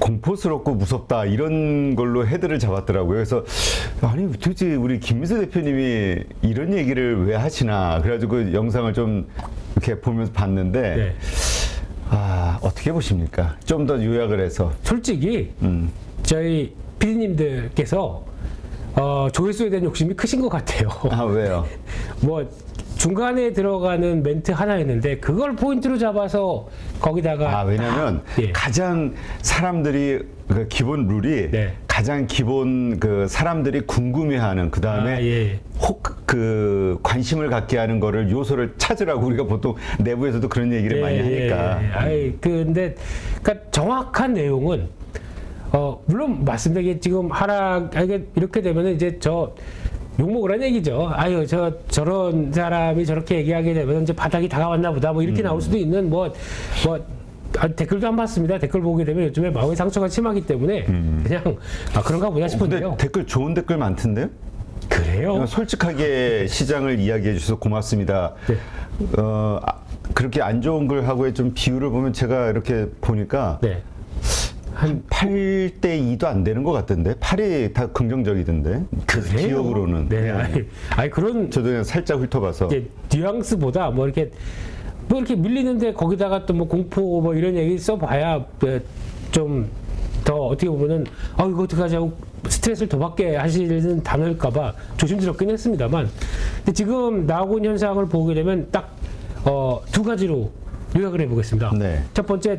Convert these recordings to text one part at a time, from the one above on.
공포스럽고 무섭다 이런 걸로 헤드를 잡았더라고요. 그래서 아니 도대체 우리 김민수 대표님이 이런 얘기를 왜 하시나 그래가지고 그 영상을 좀 이렇게 보면서 봤는데 네. 아 어떻게 보십니까? 좀 더 요약을 해서 솔직히 저희 PD님들께서 조회수에 대한 욕심이 크신 것 같아요. 아 왜요? 뭐 중간에 들어가는 멘트 하나였는데 그걸 포인트로 잡아서 거기다가 왜냐면 예. 가장 사람들이 그 기본 룰이 네. 가장 기본 그 사람들이 궁금해하는 그 다음에 예. 그 관심을 갖게 하는 거를 요소를 찾으라고 우리가 보통 내부에서도 그런 얘기를 많이 하니까. 근데 그러니까 정확한 내용은 물론 맞습니다. 이게 지금 이렇게 되면은 이제 저 욕먹으란 얘기죠. 아유, 저런 사람이 저렇게 얘기하게 되면 이제 바닥이 다가왔나 보다. 뭐 이렇게 나올 수도 있는 댓글도 안 봤습니다. 댓글 보게 되면 요즘에 마음의 상처가 심하기 때문에 그냥 그런가 보다 싶은데요. 근데 댓글 좋은 댓글 많던데요? 그래요? 솔직하게 시장을 이야기해 주셔서 고맙습니다. 네. 그렇게 안 좋은 걸 하고의 좀 비율을 보면 제가 이렇게 보니까 네. 한 8대 2도 안 되는 것 같던데 8이 다 긍정적이던데 그래요? 기억으로는. 네. 아니 그런 저도 그냥 살짝 훑어봐서 뉘앙스보다 뭐 이렇게 밀리는데 거기다가 또 뭐 공포 뭐 이런 얘기 써봐야 좀 더 어떻게 보면은 이거 어떡하지 하고 스트레스를 더 받게 하시는 단어일까봐 조심스럽긴 했습니다만 근데 지금 나오고 있는 현상을 보게 되면 딱 두 가지로 요약을 해보겠습니다. 네. 첫 번째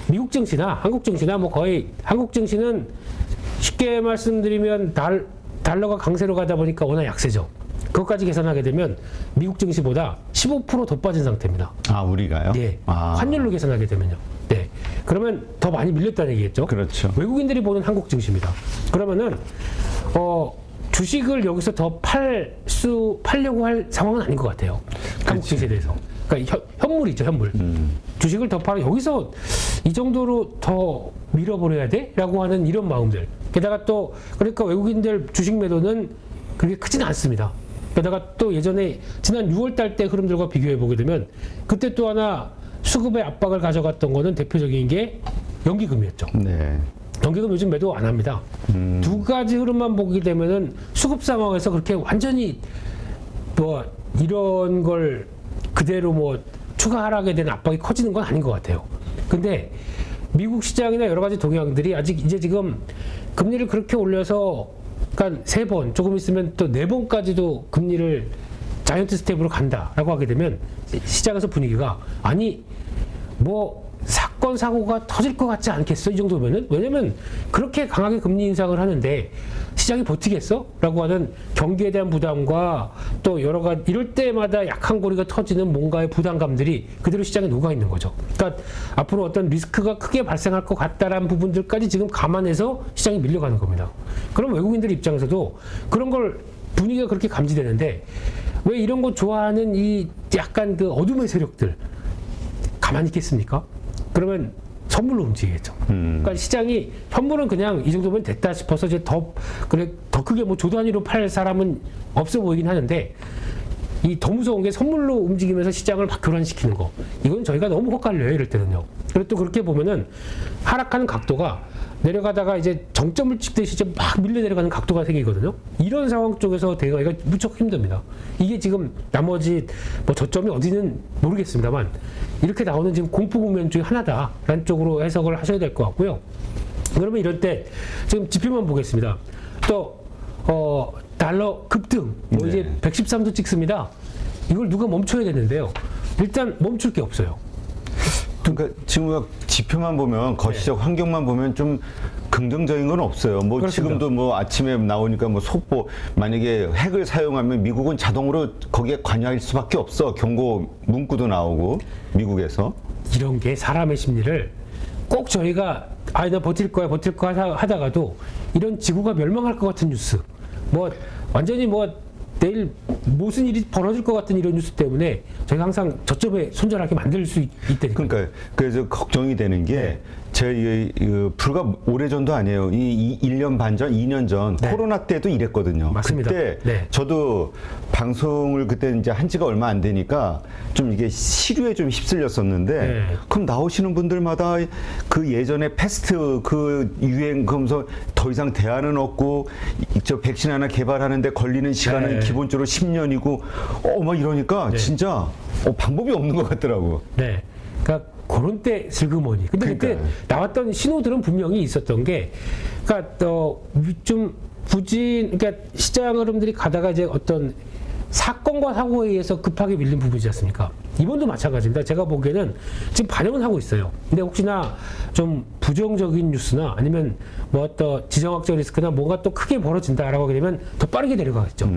미국 증시나 한국 증시나 뭐 거의 한국 증시는 쉽게 말씀드리면 달러가 강세로 가다 보니까 워낙 약세죠. 그것까지 계산하게 되면 미국 증시보다 15% 더 빠진 상태입니다. 우리가요? 네. 환율로 계산하게 되면요. 네. 그러면 더 많이 밀렸다는 얘기겠죠? 그렇죠. 외국인들이 보는 한국 증시입니다. 그러면은 주식을 여기서 더 팔려고 할 상황은 아닌 것 같아요. 한국 증시에 대해서. 그러니까 현물이죠, 현물. 주식을 더 팔아 여기서 이 정도로 더 밀어버려야 돼? 라고 하는 이런 마음들. 게다가 또 그러니까 외국인들 주식 매도는 그렇게 크지는 않습니다. 게다가 또 예전에 지난 6월달 때 흐름들과 비교해 보게 되면 그때 또 하나 수급의 압박을 가져갔던 거는 대표적인 게 연기금이었죠. 네. 연기금 요즘 매도 안 합니다. 두 가지 흐름만 보게 되면은 수급 상황에서 그렇게 완전히 뭐 이런 걸 그대로 뭐 추가 하락에 대한 압박이 커지는 건 아닌 것 같아요. 근데 미국 시장이나 여러 가지 동향들이 아직 이제 지금 금리를 그렇게 올려서 그러니까 3번, 조금 있으면 또 4번까지도 금리를 자이언트 스텝으로 간다라고 하게 되면 시장에서 분위기가 뭐 사건 사고가 터질 것 같지 않겠어 이 정도면은 왜냐면 그렇게 강하게 금리 인상을 하는데 시장이 버티겠어? 라고 하는 경기에 대한 부담과 또 여러 가지 이럴 때마다 약한 고리가 터지는 뭔가의 부담감들이 그대로 시장에 녹아 있는 거죠. 그러니까 앞으로 어떤 리스크가 크게 발생할 것 같다라는 부분들까지 지금 감안해서 시장이 밀려가는 겁니다. 그럼 외국인들 입장에서도 그런 걸 분위기가 그렇게 감지되는데 왜 이런 거 좋아하는 이 약간 그 어둠의 세력들 가만히 있겠습니까? 그러면 선물로 움직이겠죠. 그러니까 시장이 현물은 그냥 이 정도면 됐다 싶어서 이제 더 크게 뭐 조 단위로 팔 사람은 없어 보이긴 하는데 이 더 무서운 게 선물로 움직이면서 시장을 막 교란시키는 거. 이건 저희가 너무 헛갈려요. 이럴 때는요. 그리고 또 그렇게 보면은 하락하는 각도가 내려가다가 이제 정점을 찍듯이 이제 막 밀려 내려가는 각도가 생기거든요. 이런 상황 쪽에서 대응하기가 무척 힘듭니다. 이게 지금 나머지 뭐 저점이 어디는 모르겠습니다만 이렇게 나오는 지금 공포 국면 중에 하나다라는 쪽으로 해석을 하셔야 될 것 같고요. 그러면 이럴 때 지금 지표만 보겠습니다. 또 달러 급등 뭐 네. 이제 113도 찍습니다. 이걸 누가 멈춰야 되는데요. 일단 멈출 게 없어요. 그러니까 지금 지표만 보면 거시적 환경만 보면 좀 긍정적인 건 없어요. 뭐 그렇습니다. 지금도 뭐 아침에 나오니까 뭐 속보 만약에 핵을 사용하면 미국은 자동으로 거기에 관여할 수밖에 없어. 경고 문구도 나오고 미국에서 이런 게 사람의 심리를 꼭 저희가 나 버틸 거야 하다가도 이런 지구가 멸망할 것 같은 뉴스 뭐 완전히 뭐 내일 무슨 일이 벌어질 것 같은 이런 뉴스 때문에 저희가 항상 저점에 손절하게 만들 수 있다니까. 그러니까 그래서 걱정이 되는 게 불과 오래전도 아니에요. 1년 반 전, 2년 전 네. 코로나 때도 이랬거든요. 맞습니다. 그때 네. 저도 방송을 그때 이제 한 지가 얼마 안 되니까 좀 이게 시류에 좀 휩쓸렸었는데 네. 그럼 나오시는 분들마다 그 예전에 패스트 그 유행 그러면서 더 이상 대안은 없고 저 백신 하나 개발하는데 걸리는 시간은 네. 기본적으로 10년이고 막 이러니까 네. 진짜 방법이 없는 것 같더라고. 네. 그러니까 그런 때 슬그머니. 근데 그때 그러니까요. 나왔던 신호들은 분명히 있었던 게, 그러니까 좀 그러니까 시장 흐름들이 가다가 이제 어떤 사건과 사고에 의해서 급하게 밀린 부분이지 않습니까? 이번도 마찬가지입니다. 제가 보기에는 지금 반영은 하고 있어요. 근데 혹시나 좀 부정적인 뉴스나 아니면 뭐 어떤 지정학적 리스크나 뭔가 또 크게 벌어진다라고 하게 되면 더 빠르게 내려가겠죠.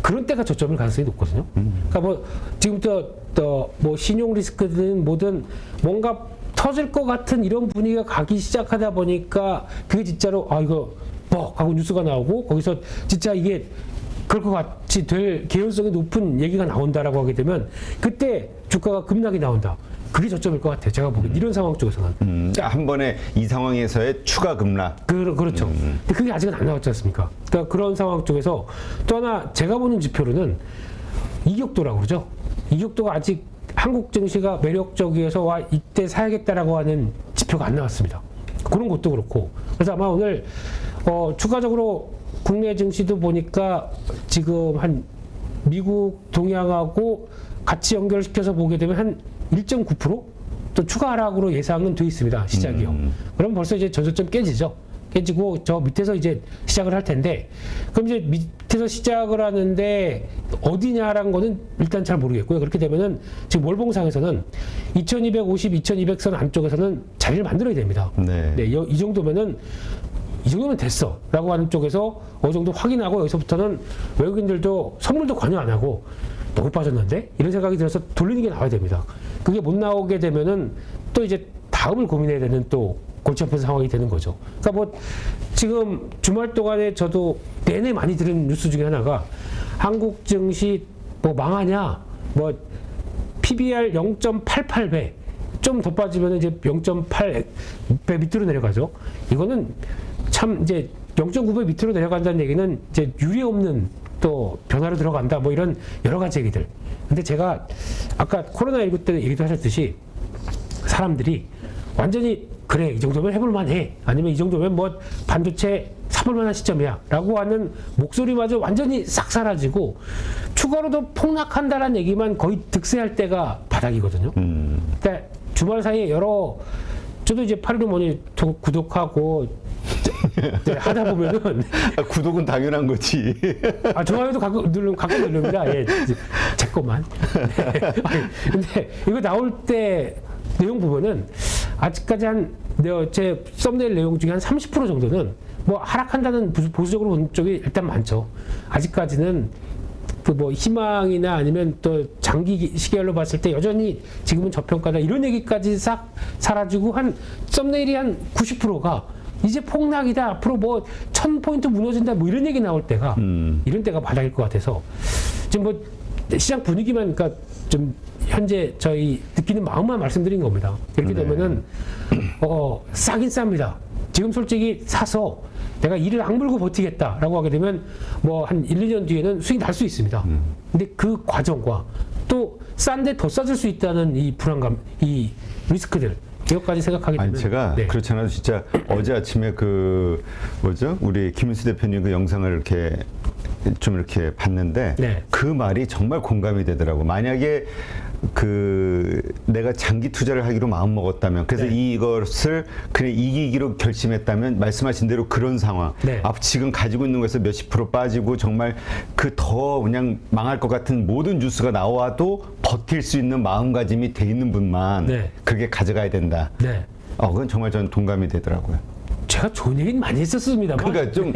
그런 때가 저점일 가능성이 높거든요. 그러니까 뭐 지금부터 뭐 신용 리스크든 뭐든 뭔가 터질 것 같은 이런 분위기가 가기 시작하다 보니까 그게 진짜로 이거 하고 뉴스가 나오고 거기서 진짜 이게 그럴 것 같이 될 개연성이 높은 얘기가 나온다라고 하게 되면 그때 주가가 급락이 나온다. 그게 저점일 것 같아요. 제가 보기엔 이런 상황 쪽에서는. 그러니까 한 번에 이 상황에서의 추가 급락. 그렇죠. 근데 그게 아직은 안 나왔지 않습니까? 그러니까 그런 상황 쪽에서 또 하나 제가 보는 지표로는 이격도라고 그러죠. 이격도가 아직 한국 증시가 매력적이어서 이때 사야겠다라고 하는 지표가 안 나왔습니다. 그런 것도 그렇고. 그래서 아마 오늘 추가적으로 국내 증시도 보니까 지금 한 미국 동향하고 같이 연결시켜서 보게 되면 한 1.9% 또 추가 하락으로 예상은 돼 있습니다. 시작이요. 그럼 벌써 이제 전저점 깨지죠. 깨지고 저 밑에서 이제 시작을 할 텐데, 그럼 이제 밑에서 시작을 하는데 어디냐라는 거는 일단 잘 모르겠고요. 그렇게 되면은 지금 월봉상에서는 2250, 2200선 안쪽에서는 자리를 만들어야 됩니다. 네. 네, 이 정도면 됐어 라고 하는 쪽에서 어느 정도 확인하고 여기서부터는 외국인들도 선물도 관여 안 하고 너무 빠졌는데 이런 생각이 들어서 돌리는 게 나와야 됩니다. 그게 못 나오게 되면은 또 이제 다음을 고민해야 되는 또 골치 아픈 상황이 되는 거죠. 그러니까 뭐 지금 주말 동안에 저도 내내 많이 들은 뉴스 중에 하나가 한국 증시 뭐 망하냐, 뭐 PBR 0.88배 좀 더 빠지면 이제 0.8배 밑으로 내려가죠. 이거는 참 이제 0.9배 밑으로 내려간다는 얘기는 이제 유례 없는 또 변화로 들어간다, 뭐 이런 여러 가지 얘기들. 근데 제가 아까 코로나19 때 얘기도 하셨듯이 사람들이 완전히 그래 이 정도면 해볼 만해, 아니면 이 정도면 뭐 반도체 사볼 만한 시점이야 라고 하는 목소리마저 완전히 싹 사라지고 추가로 더 폭락한다라는 얘기만 거의 득세할 때가 바닥이거든요. 그러니까 주말 사이에 저도 이제 815 모니터 구독하고 하다 보면은 구독은 당연한 거지. 좋아요도 가끔 누릅니다. 예, 제 것만. 네. 근데 이거 나올 때 내용 보면은 아직까지 제 썸네일 내용 중에 한 30% 정도는 뭐 하락한다는 보수적으로 보는 쪽이 일단 많죠. 아직까지는 그 뭐 희망이나 아니면 또 장기 시계열로 봤을 때 여전히 지금은 저평가다 이런 얘기까지 싹 사라지고 한 썸네일이 한 90%가 이제 폭락이다, 앞으로 뭐 1000포인트 무너진다, 뭐 이런 얘기 나올 때가 이런 때가 바닥일 것 같아서 지금 뭐 시장 분위기만, 그러니까 좀 현재 저희 느끼는 마음만 말씀드린 겁니다. 이렇게 되면은 싸긴 쌉니다. 지금 솔직히 사서 내가 이를 악물고 버티겠다라고 하게 되면 뭐 한 1, 2년 뒤에는 수익 날 수 있습니다. 근데 그 과정과 또 싼데 더 싸질 수 있다는 이 불안감, 이 리스크들, 이것까지 생각하게 되면. 아니 제가 네. 그렇지 않아도 진짜 어제 아침에 우리 김은수 대표님 그 영상을 이렇게 좀 이렇게 봤는데 네. 그 말이 정말 공감이 되더라고. 만약에 내가 장기 투자를 하기로 마음 먹었다면, 그래서 네. 이것을 그냥 이기기로 결심했다면 말씀하신 대로 그런 상황. 네. 지금 가지고 있는 것에서 몇십 프로 빠지고 정말 더 그냥 망할 것 같은 모든 뉴스가 나와도 버틸 수 있는 마음가짐이 돼 있는 분만 네. 그렇게 가져가야 된다. 네. 그건 정말 저는 동감이 되더라고요. 제가 좋은 얘기는 많이 했었습니다만. 그러니까 좀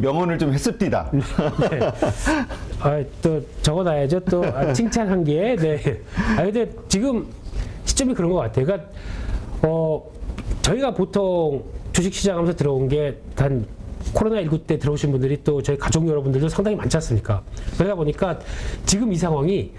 명언을 좀 했습니다. 네. 또 적어놔야죠. 또 칭찬한 게. 네. 근데 지금 시점이 그런 것 같아요. 그러니까 저희가 보통 주식시장 하면서 들어온 게 단 코로나19 때 들어오신 분들이 또 저희 가족 여러분들도 상당히 많지 않습니까? 그러다 보니까 지금 이 상황이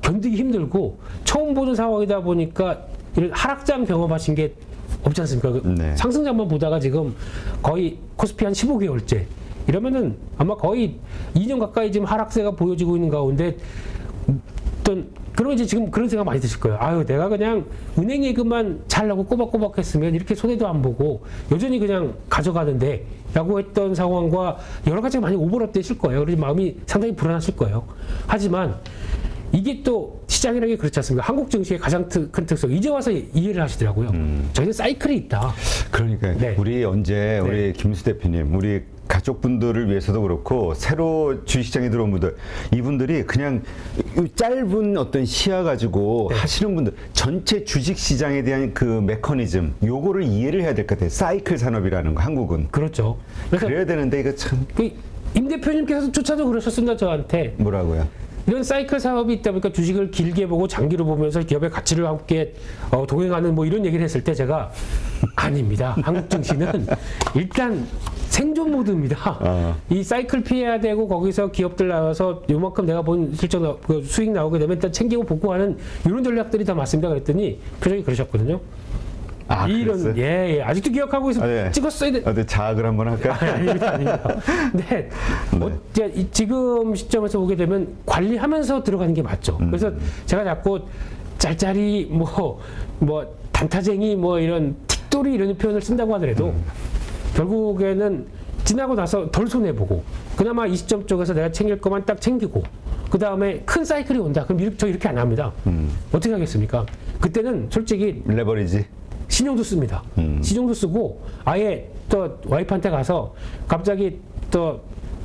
견디기 힘들고 처음 보는 상황이다 보니까 이런 하락장 경험하신 게 없지 않습니까? 그 네. 상승장만 보다가 지금 거의 코스피 한 15개월째 이러면은 아마 거의 2년 가까이 지금 하락세가 보여지고 있는 가운데 어떤 그러면 이제 지금 그런 생각 많이 드실 거예요. 아유, 내가 그냥 은행 예금만 잘하고 꼬박꼬박 했으면 이렇게 손해도 안 보고 여전히 그냥 가져가는데 라고 했던 상황과 여러 가지가 많이 오버랩되실 거예요. 그래서 마음이 상당히 불안하실 거예요. 하지만 이게 또 시장이라는 게 그렇지 않습니까? 한국 증시의 가장 큰 특성, 이제 와서 이해를 하시더라고요. 저희는 사이클이 있다. 그러니까 네. 우리 언제 우리 김수 대표님, 우리 가족분들을 위해서도 그렇고 새로 주식시장에 들어온 분들, 이분들이 그냥 이 짧은 어떤 시야 가지고 하시는 분들, 전체 주식시장에 대한 그 메커니즘, 요거를 이해를 해야 될 것 같아요. 사이클 산업이라는 거, 한국은. 그렇죠. 그래서 그래야 되는데 이거 참 임 대표님께서도 조차도 그러셨습니다. 저한테. 뭐라고요? 이런 사이클 사업이 있다 보니까 주식을 길게 보고 장기로 보면서 기업의 가치를 함께 동행하는 뭐 이런 얘기를 했을 때 제가 아닙니다. 한국 증시는 일단 생존 모드입니다. 이 사이클 피해야 되고 거기서 기업들 나와서 요만큼 내가 본 실적 그 수익 나오게 되면 일단 챙기고 복구하는 이런 전략들이 다 맞습니다. 그랬더니 표정이 그러셨거든요. 아, 이런 그랬어요? 예, 아직도 기억하고 있어. 네. 찍었어야 돼. 어디 자학을 한번 할까? 아닙니다, 아닙니다. 네. 지금 시점에서 보게 되면 관리하면서 들어가는 게 맞죠. 그래서 제가 자꾸 짤짤이 뭐 단타쟁이 뭐 이런 틱돌이 이런 표현을 쓴다고 하더라도 결국에는 지나고 나서 덜 손해보고 그나마 이 시점 쪽에서 내가 챙길 것만 딱 챙기고 그 다음에 큰 사이클이 온다. 그럼 저 이렇게 안 합니다. 어떻게 하겠습니까? 그때는 솔직히 레버리지. 신용도 씁니다. 신용도 쓰고 아예 또 와이프한테 가서 갑자기 또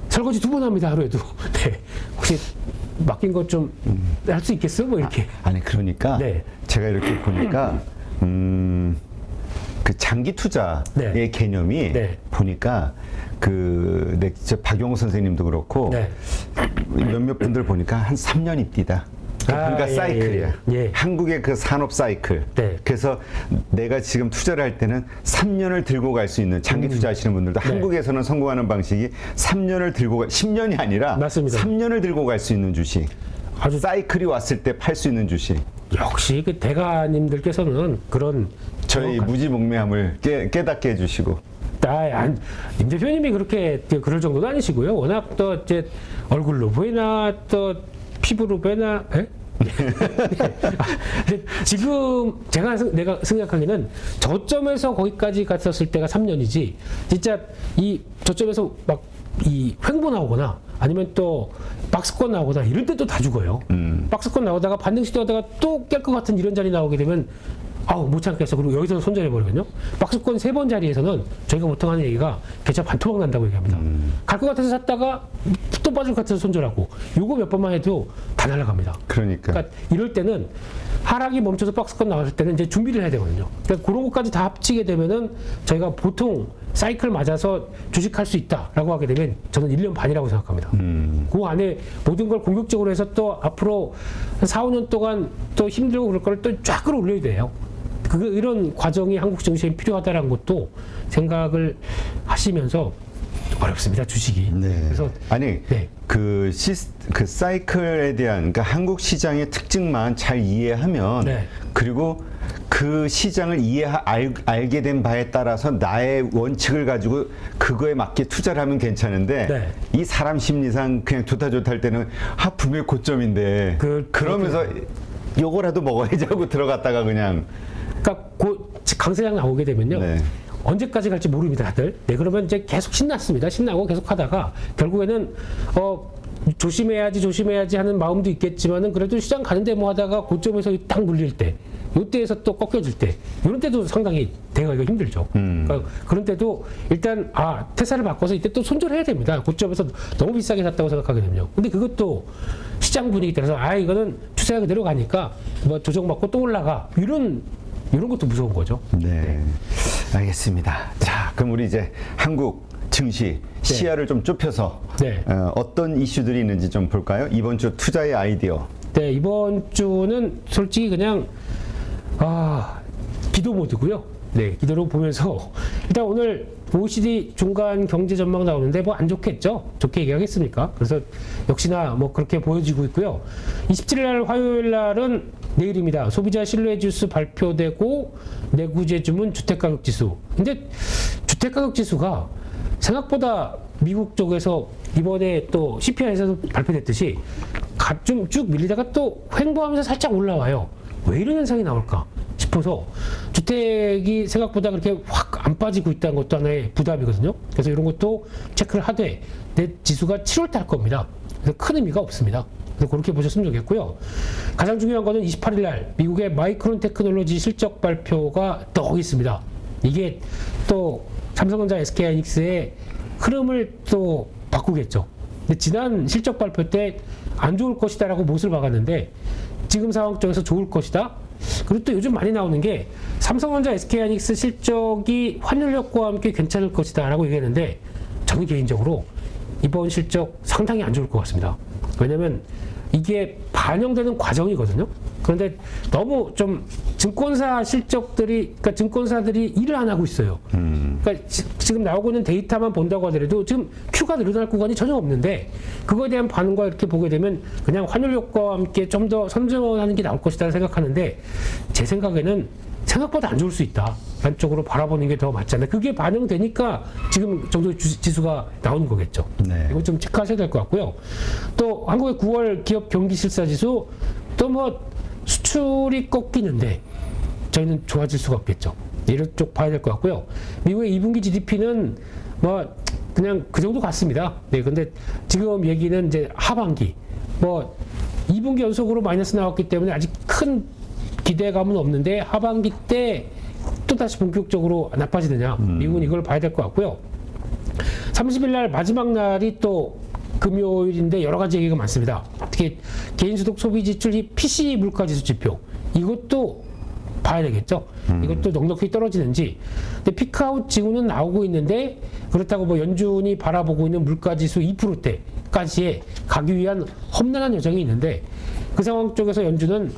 설거지 2번 합니다. 하루에도. 네. 혹시 맡긴 것 좀 할 수 있겠어? 뭐 이렇게. 아니 그러니까 네. 제가 이렇게 보니까 그 장기 투자의 네. 개념이 네. 보니까 저 박용호 선생님도 그렇고 네. 몇몇 분들 보니까 한 3년 입디다. 그러니까 예, 사이클이야. 예. 한국의 그 산업 사이클. 네. 그래서 내가 지금 투자를 할 때는 3년을 들고 갈 수 있는 장기 투자하시는 분들도 네. 한국에서는 성공하는 방식이 3년을 들고 10년이 아니라 맞습니다. 3년을 들고 갈 수 있는 주식. 아주 사이클이 왔을 때 팔 수 있는 주식. 역시 그 대가님들께서는 그런 저희 무지몽매함을 깨닫게 해주시고. 임 대표님이 그렇게 그럴 정도는 아니시고요. 워낙 또 이제 얼굴로 보이나 또 피부로 보이나. 에? 지금 내가 생각하기는 저점에서 거기까지 갔었을 때가 3년이지 진짜 이 저점에서 막 이 횡보 나오거나 아니면 또 박스권 나오거나 이럴 때 또 다 죽어요. 박스권 나오다가 반등 시도하다가 또 깰 것 같은 이런 자리 나오게 되면 아우 못 참겠어. 그리고 여기서 손절해 버리거든요. 박스권 3번 자리에서는 저희가 보통 하는 얘기가 계좌 반토막 난다고 얘기합니다. 갈 것 같아서 샀다가 또 빠질 것 같아서 손절하고 요거 몇 번만 해도 다 날아갑니다. 그러니까 이럴 때는 하락이 멈춰서 박스권 나왔을 때는 이제 준비를 해야 되거든요. 그러니까 그런 것까지 다 합치게 되면은 저희가 보통 사이클 맞아서 주식할 수 있다라고 하게 되면 저는 1년 반이라고 생각합니다. 그 안에 모든 걸 공격적으로 해서 또 앞으로 한 4, 5년 동안 또 힘들고 그럴 걸 또 쫙 끌어올려야 돼요. 이런 과정이 한국 증시에 필요하다는 것도 생각을 하시면서 어렵습니다, 주식이. 네. 그래서 아니 네. 그 사이클에 대한 그러니까 한국 시장의 특징만 잘 이해하면 네. 그리고 그 시장을 알게 된 바에 따라서 나의 원칙을 가지고 그거에 맞게 투자를 하면 괜찮은데 네. 이 사람 심리상 그냥 좋다 할 때는 분명히 고점인데 그러면서 요거라도 먹어야지 하고 들어갔다가 그냥 그러니까 강세장 나오게 되면요. 네. 언제까지 갈지 모릅니다, 다들. 네, 그러면 이제 계속 신났습니다. 신나고 계속 하다가 결국에는 조심해야지 하는 마음도 있겠지만은 그래도 시장 가는데 뭐 하다가 고점에서 딱 물릴 때, 요때에서 또 꺾여질 때, 이런 때도 상당히 대가기가 힘들죠. 그러니까 그런 때도 일단 태사를 바꿔서 이때 또 손절해야 됩니다. 고점에서 너무 비싸게 샀다고 생각하게 되면요. 근데 그것도 시장 분위기 따라서 이거는 추세가 그대로 가니까 뭐 조정받고 또 올라가 이런 것도 무서운 거죠. 네. 알겠습니다. 자, 그럼 우리 이제 한국 증시 시야를 좀 좁혀서 네. 어떤 이슈들이 있는지 좀 볼까요? 이번 주 투자의 아이디어. 네, 이번 주는 솔직히 그냥 기도 모드고요. 네, 기도로 보면서 일단 오늘 OECD 중간 경제 전망 나오는데 뭐 안 좋겠죠? 좋게 얘기하겠습니까? 그래서 역시나 뭐 그렇게 보여지고 있고요. 27일 날 화요일 날은 내일입니다. 소비자 신뢰 지수 발표되고 내구재 주문 주택가격 지수. 근데 주택가격 지수가 생각보다 미국 쪽에서 이번에 또 CPI에서 발표됐듯이 좀 쭉 밀리다가 또 횡보하면서 살짝 올라와요. 왜 이런 현상이 나올까 싶어서 주택이 생각보다 그렇게 확 안 빠지고 있다는 것도 하나의 부담이거든요. 그래서 이런 것도 체크를 하되 내 지수가 7월 달 겁니다. 그래서 큰 의미가 없습니다. 그래서 그렇게 보셨으면 좋겠고요. 가장 중요한 거는 28일 날 미국의 마이크론 테크놀로지 실적 발표가 또 있습니다. 이게 또 삼성전자 SK하이닉스의 흐름을 또 바꾸겠죠. 근데 지난 실적 발표 때 안 좋을 것이다라고 못을 박았는데 지금 상황 쪽에서 좋을 것이다. 그리고 또 요즘 많이 나오는 게 삼성전자 SK하이닉스 실적이 환율 효과와 함께 괜찮을 것이다라고 얘기했는데 저는 개인적으로 이번 실적 상당히 안 좋을 것 같습니다. 왜냐면 이게 반영되는 과정이거든요. 그런데 너무 좀 증권사 실적들이, 그러니까 증권사들이 일을 안 하고 있어요. 그러니까 지금 나오고 있는 데이터만 본다고 하더라도 지금 Q가 늘어날 구간이 전혀 없는데 그거에 대한 반응과 이렇게 보게 되면 그냥 환율 효과와 함께 좀 더 선전하는 게 나올 것이다 생각하는데 제 생각에는 생각보다 안 좋을 수 있다. 라는 쪽으로 바라보는 게 더 맞잖아요. 그게 반영되니까 지금 정도의 지수가 나오는 거겠죠. 네. 이거 좀 체크하셔야 될 것 같고요. 또 한국의 9월 기업 경기 실사 지수 또 뭐 수출이 꺾이는데 저희는 좋아질 수가 없겠죠. 이런 쪽 봐야 될 것 같고요. 미국의 2분기 GDP는 뭐 그냥 그 정도 같습니다. 네, 근데 지금 얘기는 이제 하반기 뭐 2분기 연속으로 마이너스 나왔기 때문에 아직 큰 기대감은 없는데 하반기 때 또 다시 본격적으로 나빠지느냐 미국은 이걸 봐야 될 것 같고요. 30일 날 마지막 날이 또 금요일인데 여러 가지 얘기가 많습니다. 특히 개인소득 소비지출 이 PC 물가지수 지표 이것도 봐야 되겠죠. 이것도 넉넉히 떨어지는지. 근데 피크아웃 징후는 나오고 있는데 그렇다고 뭐 연준이 바라보고 있는 물가지수 2%대까지에 가기 위한 험난한 여정이 있는데 그 상황 쪽에서 연준은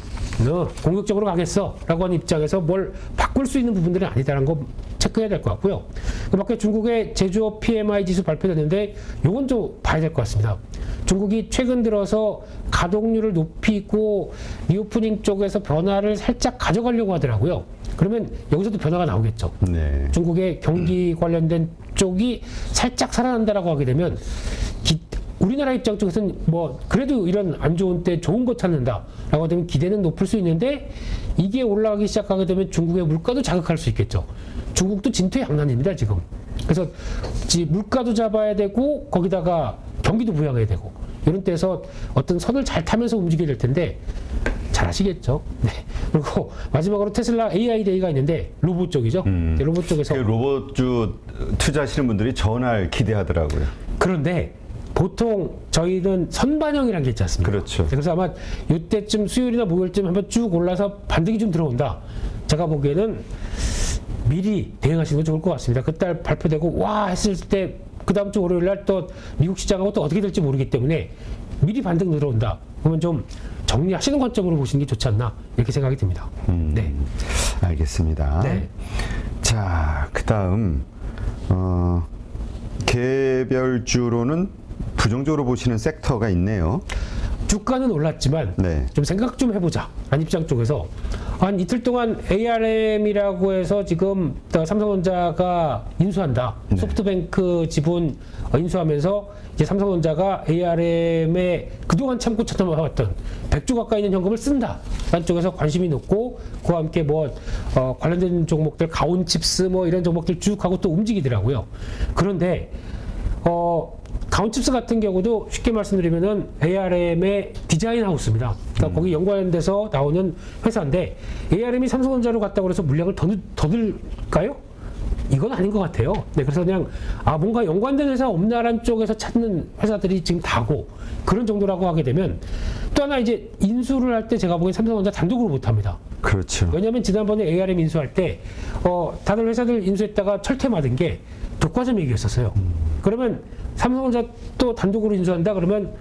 공격적으로 가겠어 라고 하는 입장에서 뭘 바꿀 수 있는 부분들은 아니다라는 거 체크해야 될 것 같고요. 그 밖에 중국의 제조업 PMI 지수 발표됐는데 요건 좀 봐야 될 것 같습니다. 중국이 최근 들어서 가동률을 높이고 리오프닝 쪽에서 변화를 살짝 가져가려고 하더라고요. 그러면 여기서도 변화가 나오겠죠. 네. 중국의 경기 관련된 쪽이 살짝 살아난다라고 하게 되면 우리나라 입장 쪽에서는 뭐 그래도 이런 안 좋은 때 좋은 거 찾는다라고 되면 기대는 높을 수 있는데 이게 올라가기 시작하게 되면 중국의 물가도 자극할 수 있겠죠. 중국도 진퇴양난입니다 지금. 그래서 물가도 잡아야 되고 거기다가 경기도 부양해야 되고 이런 때에서 어떤 선을 잘 타면서 움직여야 될 텐데 잘 아시겠죠. 네. 그리고 마지막으로 테슬라 AI 데이가 있는데 로봇 쪽이죠. 네, 로봇 쪽에서 그 로봇주 투자하시는 분들이 전화를 기대하더라고요. 그런데 보통 저희는 선반영이라는 게 있지 않습니까? 그렇죠. 그래서 아마 이때쯤 수요일이나 목요일쯤 한번 쭉 올라서 반등이 좀 들어온다. 제가 보기에는 미리 대응하시는 건 좋을 것 같습니다. 그달 발표되고 와 했을 때 그 다음 주 월요일 날 또 미국 시장하고 또 어떻게 될지 모르기 때문에 미리 반등 들어온다. 그러면 좀 정리하시는 관점으로 보시는 게 좋지 않나 이렇게 생각이 듭니다. 네. 알겠습니다. 네. 자, 그다음 개별주로는 부정적으로 보시는 섹터가 있네요. 주가는 올랐지만 네. 좀 생각 좀 해보자. 한 입장 쪽에서 한 이틀 동안 ARM이라고 해서 지금 삼성전자가 인수한다. 네. 소프트뱅크 지분 인수하면서 이제 삼성전자가 ARM에 그동안 참고 찾아왔던 100조 가까이 있는 현금을 쓴다. 라는 쪽에서 관심이 높고 그와 함께 뭐 관련된 종목들 가온칩스 뭐 이런 종목들 쭉 하고 또 움직이더라고요. 그런데 가온칩스 같은 경우도 쉽게 말씀드리면은 ARM의 디자인 하우스입니다. 그러니까 거기 연관돼서 나오는 회사인데 ARM이 삼성전자로 갔다고 해서 물량을 더 늘까요? 이건 아닌 것 같아요. 네, 그래서 그냥 뭔가 연관된 회사 없나라는 쪽에서 찾는 회사들이 지금 다고 그런 정도라고 하게 되면 또 하나 이제 인수를 할 때 제가 보기엔 삼성전자 단독으로 못합니다. 그렇죠. 왜냐하면 지난번에 ARM 인수할 때 다른 회사들 인수했다가 철퇴받은 게 독과점 얘기였었어요. 그러면 삼성전자 또 단독으로 인수한다 그러면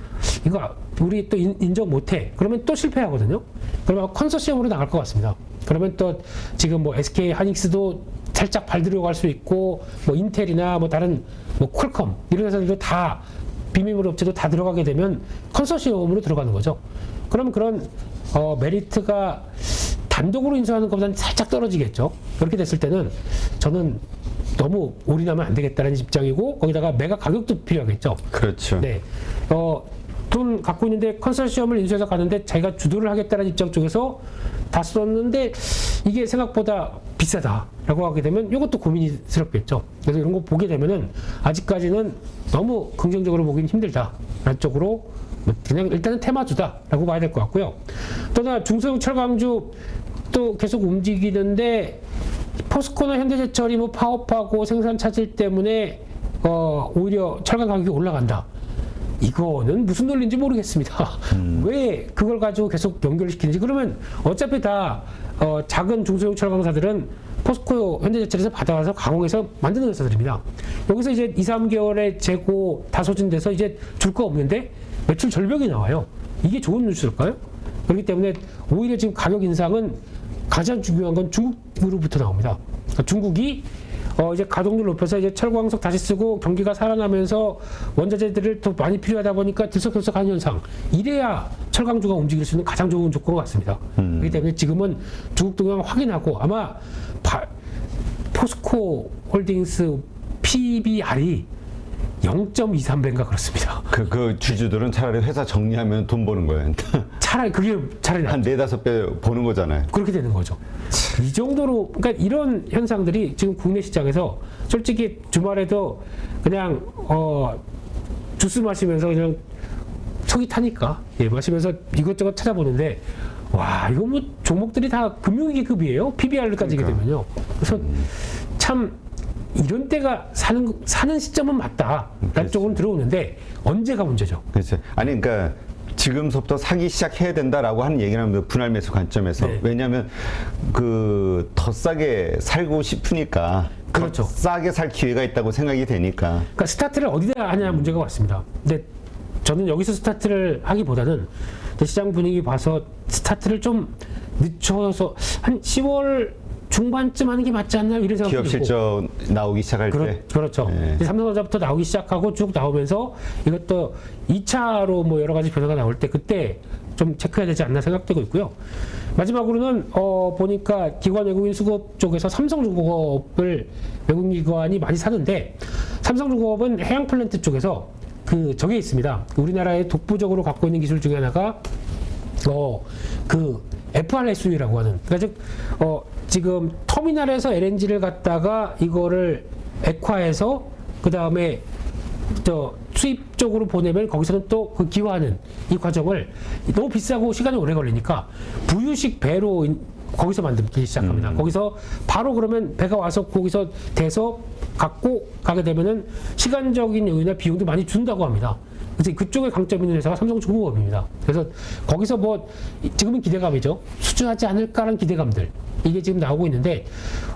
이거 우리 또 인정 못해. 그러면 또 실패하거든요. 그러면 컨소시엄으로 나갈 것 같습니다. 그러면 또 지금 뭐 SK 하이닉스도 살짝 발 들어갈 수 있고 뭐 인텔이나 뭐 다른 뭐 퀄컴 이런 회사들도 다 비밀물 업체도 다 들어가게 되면 컨소시엄으로 들어가는 거죠. 그럼 그런 메리트가 단독으로 인수하는 것보다는 살짝 떨어지겠죠. 그렇게 됐을 때는 저는 너무 올인하면 안 되겠다는 입장이고, 거기다가 매각 가격도 필요하겠죠. 그렇죠. 네. 돈 갖고 있는데 컨소시엄을 인수해서 가는데 자기가 주도를 하겠다는 입장 쪽에서 다 썼는데 이게 생각보다 비싸다라고 하게 되면 이것도 고민스럽겠죠. 그래서 이런 거 보게 되면은 아직까지는 너무 긍정적으로 보기는 힘들다라는 쪽으로 그냥 일단은 테마주다라고 봐야 될 것 같고요. 또나 중소형 철강주 또 계속 움직이는데 포스코나 현대제철이 뭐 파업하고 생산 차질 때문에 오히려 철강 가격이 올라간다. 이거는 무슨 논리인지 모르겠습니다. 왜 그걸 가지고 계속 연결시키는지. 그러면 어차피 다 작은 중소형 철강사들은 포스코 현대제철에서 받아와서 가공해서 만드는 회사들입니다. 여기서 이제 2, 3개월의 재고 다 소진돼서 이제 줄 거 없는데 매출 절벽이 나와요. 이게 좋은 뉴스일까요? 그렇기 때문에 오히려 지금 가격 인상은 가장 중요한 건 중국으로부터 나옵니다. 그러니까 중국이 이제 가동률 높여서 이제 철광석 다시 쓰고 경기가 살아나면서 원자재들을 더 많이 필요하다 보니까 들썩들썩하는 현상. 이래야 철강주가 움직일 수 있는 가장 좋은 조건 같습니다. 그렇기 때문에 지금은 중국 동향 확인하고 아마 포스코 홀딩스 PBR이 0.23배인가 그렇습니다. 그 주주들은 차라리 회사 정리하면 돈 버는 거예요. 차라리 그게 차라리 한 4-5배 버는 거잖아요. 그렇게 되는 거죠. 이 정도로, 그러니까 이런 현상들이 지금 국내 시장에서 솔직히 주말에도 그냥 주스 마시면서 그냥 속이 타니까 마시면서 이것저것 찾아보는데 와, 이거 뭐 종목들이 다 금융위기급이에요. PBR까지 게 되면요. 그래서 참 이런 때가 사는 시점은 맞다. 라는 쪽으로 들어오는데 언제가 문제죠. 그렇죠. 아니 그러니까 지금부터 사기 시작해야 된다라고 하는 얘기는 합니다. 분할 매수 관점에서. 네. 왜냐하면 더 싸게 살고 싶으니까. 그렇죠. 더 싸게 살 기회가 있다고 생각이 되니까. 그러니까 스타트를 어디다 하냐 문제가 왔습니다. 근데 저는 여기서 스타트를 하기보다는 시장 분위기 봐서 스타트를 좀 늦춰서 한 10월 중반쯤 하는 게 맞지 않나 이런 생각이 기업 들고. 실적 나오기 시작할 때. 그렇죠. 네. 삼성전자부터 나오기 시작하고 쭉 나오면서 이것도 2차로 뭐 여러 가지 변화가 나올 때 그때 좀 체크해야 되지 않나 생각되고 있고요. 마지막으로는 보니까 기관 외국인 수급 쪽에서 삼성중공업을 외국인기관이 많이 사는데 삼성중공업은 해양 플랜트 쪽에서 저게 있습니다. 우리나라에 독보적으로 갖고 있는 기술 중에 하나가 그 FRSU라고 하는, 그러니까 즉 지금 터미널에서 LNG를 갖다가 이거를 액화해서 그 다음에 수입 쪽으로 보내면 거기서는 또 그 기화하는 이 과정을 너무 비싸고 시간이 오래 걸리니까 부유식 배로 거기서 만들기 시작합니다. 거기서 바로 그러면 배가 와서 거기서 대서 갖고 가게 되면은 시간적인 여유나 비용도 많이 준다고 합니다. 그래서 그쪽에 강점 있는 회사가 삼성중공업입니다. 그래서 거기서 뭐 지금은 기대감이죠. 수주하지 않을까라는 기대감들 이게 지금 나오고 있는데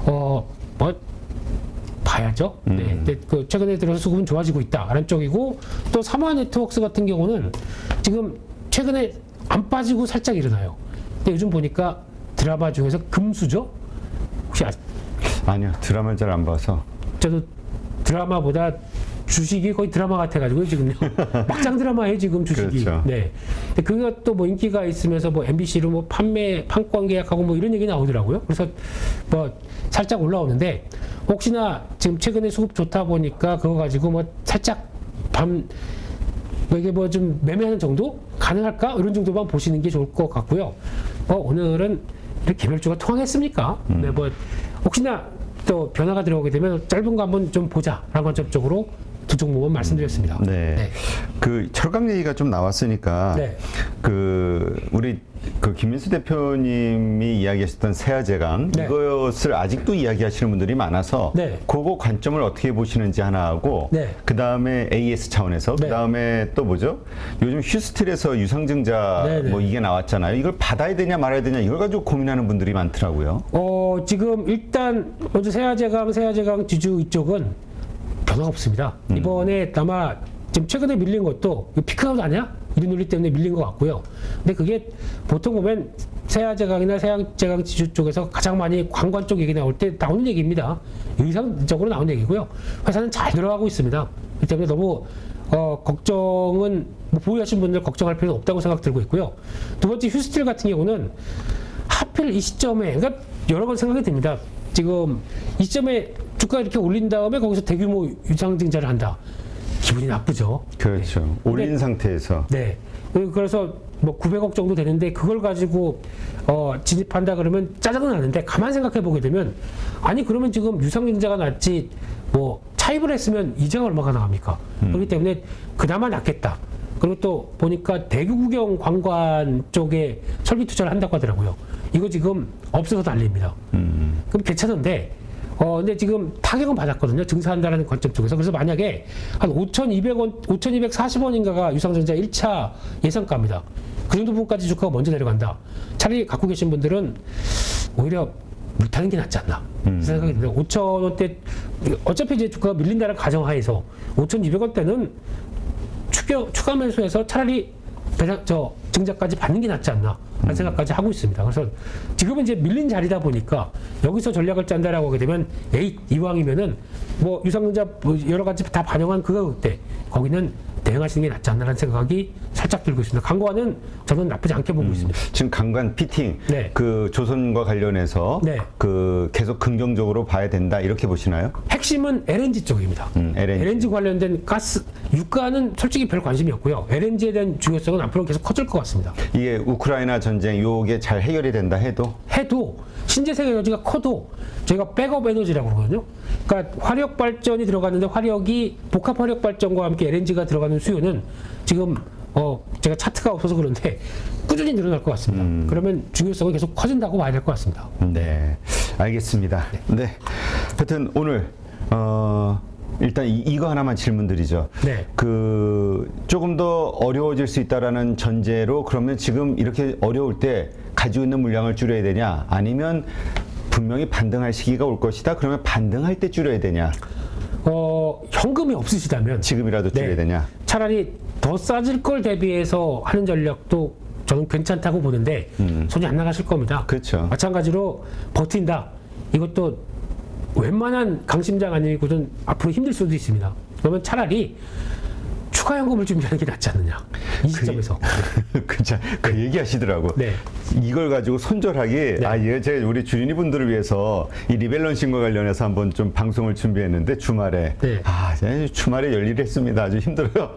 뭐 봐야죠. 네. 근데 최근에 들어서 수급은 좋아지고 있다라는 쪽이고 또 삼화네트워크스 같은 경우는 지금 최근에 안 빠지고 살짝 일어나요. 근데 요즘 보니까 드라마 중에서 금수저 혹시 아니요, 드라마를 잘 안 봐서. 저도 드라마보다 주식이 거의 드라마 같아가지고요, 지금요. 막장 드라마예요, 지금 주식이. 그렇죠. 네. 근데 그것도 뭐 인기가 있으면서 뭐 MBC로 뭐 판권 계약하고 뭐 이런 얘기 나오더라고요. 그래서 뭐 살짝 올라오는데 혹시나 지금 최근에 수급 좋다 보니까 그거 가지고 뭐 살짝 이게 뭐 좀 매매하는 정도 가능할까? 이런 정도만 보시는 게 좋을 것 같고요. 오늘은 이렇게 개별주가 통하겠습니까? 네, 뭐 혹시나 또 변화가 들어오게 되면 짧은 거 한번 좀 보자라는 관점적으로 두 종목은 말씀드렸습니다. 네. 네. 그 철강 얘기가 좀 나왔으니까 네. 우리 김민수 대표님이 이야기하셨던 세아제강 네. 이것을 아직도 이야기하시는 분들이 많아서 네. 그거 관점을 어떻게 보시는지 하나 하고 네. 그 다음에 AS 차원에서 네. 그 다음에 또 뭐죠? 요즘 휴스틸에서 유상증자 네, 네. 뭐 이게 나왔잖아요. 이걸 받아야 되냐 말아야 되냐 이걸 가지고 고민하는 분들이 많더라고요. 지금 일단 먼저 세아제강 지주 이쪽은 변화가 없습니다. 이번에 아마 지금 최근에 밀린 것도 이거 피크아웃 아니야? 이런 논리 때문에 밀린 것 같고요. 근데 그게 보통 보면 세아제강이나 세아제강 지주 쪽에서 가장 많이 관관 쪽 얘기 나올 때 나오는 얘기입니다. 의상적으로 나오는 얘기고요. 회사는 잘 들어가고 있습니다. 그렇기 때문에 너무 걱정은 뭐 보유하신 분들 걱정할 필요는 없다고 생각 들고 있고요. 두 번째 휴스틸 같은 경우는 하필 이 시점에 그러니까 여러 번 생각이 듭니다. 지금 이 시점에 주가 이렇게 올린 다음에 거기서 대규모 유상증자를 한다. 기분이 나쁘죠. 그렇죠. 네. 올린 근데, 상태에서. 네. 그래서 뭐 900억 정도 되는데 그걸 가지고 진입한다 그러면 짜증은 나는데 가만 생각해 보게 되면 아니 그러면 지금 유상증자가 낫지 뭐 차입을 했으면 이자가 얼마가 나갑니까? 그렇기 때문에 그나마 낫겠다. 그리고 또 보니까 대구 구경 관관 쪽에 설비 투자를 한다고 하더라고요. 이거 지금 없어서 난립니다. 그럼 괜찮은데 근데 지금 타격은 받았거든요. 증사한다라는 관점 쪽에서. 그래서 만약에 한 5,200원, 5,240원인가가 유상증자 1차 예상가입니다. 그 정도 부분까지 주가가 먼저 내려간다. 차라리 갖고 계신 분들은 오히려 물 타는 게 낫지 않나. 그 생각이 듭니다. 5,000원대, 어차피 이제 주가가 밀린다는 가정하에서 5,200원대는 추가 매수해서 차라리 증자까지 받는 게 낫지 않나 라는 생각까지 하고 있습니다. 그래서 지금은 이제 밀린 자리다 보니까 여기서 전략을 짠다라고 하게 되면 이왕이면은 뭐 유상증자 여러 가지 다 반영한 그 가격대 거기는 대응하시는 게 낫지 않나라는 생각이 살짝 들고 있습니다. 강관은 저는 나쁘지 않게 보고 있습니다. 지금 강관 피팅 네. 그 조선과 관련해서 네. 그 계속 긍정적으로 봐야 된다 이렇게 보시나요? 핵심은 LNG 쪽입니다. LNG 관련된 가스, 유가는 솔직히 별 관심이 없고요. LNG에 대한 중요성은 앞으로 계속 커질 것 같습니다. 이게 우크라이나 전쟁 요게 잘 해결이 된다 해도 신재생 에너지가 커도 저희가 백업 에너지라고 그러거든요. 그러니까 화력 발전이 들어갔는데 화력이 복합 화력 발전과 함께 LNG가 들어가는 수요는 지금 제가 차트가 없어서 그런데 꾸준히 늘어날 것 같습니다. 그러면 중요성은 계속 커진다고 봐야 될 것 같습니다. 네, 알겠습니다. 네, 하여튼 오늘 일단 이거 하나만 질문드리죠. 네. 그 조금 더 어려워질 수 있다라는 전제로 그러면 지금 이렇게 어려울 때 가지고 있는 물량을 줄여야 되냐, 아니면 분명히 반등할 시기가 올 것이다. 그러면 반등할 때 줄여야 되냐? 현금이 없으시다면 지금이라도 줄여야 되냐? 차라리 더 싸질 걸 대비해서 하는 전략도 저는 괜찮다고 보는데 손이 안 나가실 겁니다. 그렇죠. 마찬가지로 버틴다. 이것도 웬만한 강심장 아니고는 앞으로 힘들 수도 있습니다. 그러면 차라리 추가 현금을 준비하는 게 낫지 않느냐. 이 시점에서. 그 얘기 하시더라고. 네. 이걸 가지고 손절하기, 네. 제가 우리 주린이 분들을 위해서 이 리밸런싱과 관련해서 한번 좀 방송을 준비했는데 주말에. 네. 주말에 열일했습니다. 아주 힘들어요.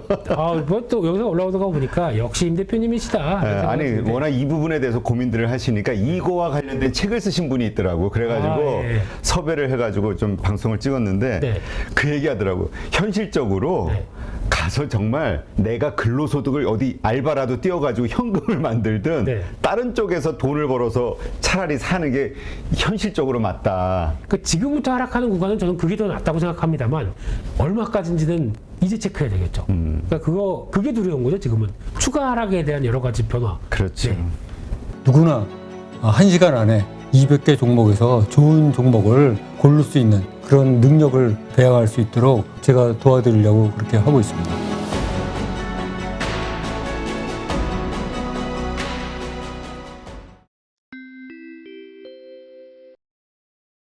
뭐 또 여기서 올라오는 거 보니까 역시 임 대표님이시다. 아니, 워낙 이 부분에 대해서 고민들을 하시니까 이거와 관련된 책을 쓰신 분이 있더라고. 그래가지고 예. 섭외를 해가지고 좀 방송을 찍었는데 네. 그 얘기 하더라고. 현실적으로 네. 가서 정말 내가 근로소득을 어디 알바라도 띄워가지고 현금을 만들든 네. 다른 쪽에서 돈을 벌어서 차라리 사는 게 현실적으로 맞다. 그 지금부터 하락하는 구간은 저는 그게 더 낫다고 생각합니다만 얼마까지인지는 이제 체크해야 되겠죠. 그러니까 그게 두려운 거죠. 지금은 추가 하락에 대한 여러 가지 변화. 그렇죠. 네. 누구나 1시간 안에 200개 종목에서 좋은 종목을 고를 수 있는 그런 능력을 배양할 수 있도록 제가 도와드리려고 그렇게 하고 있습니다.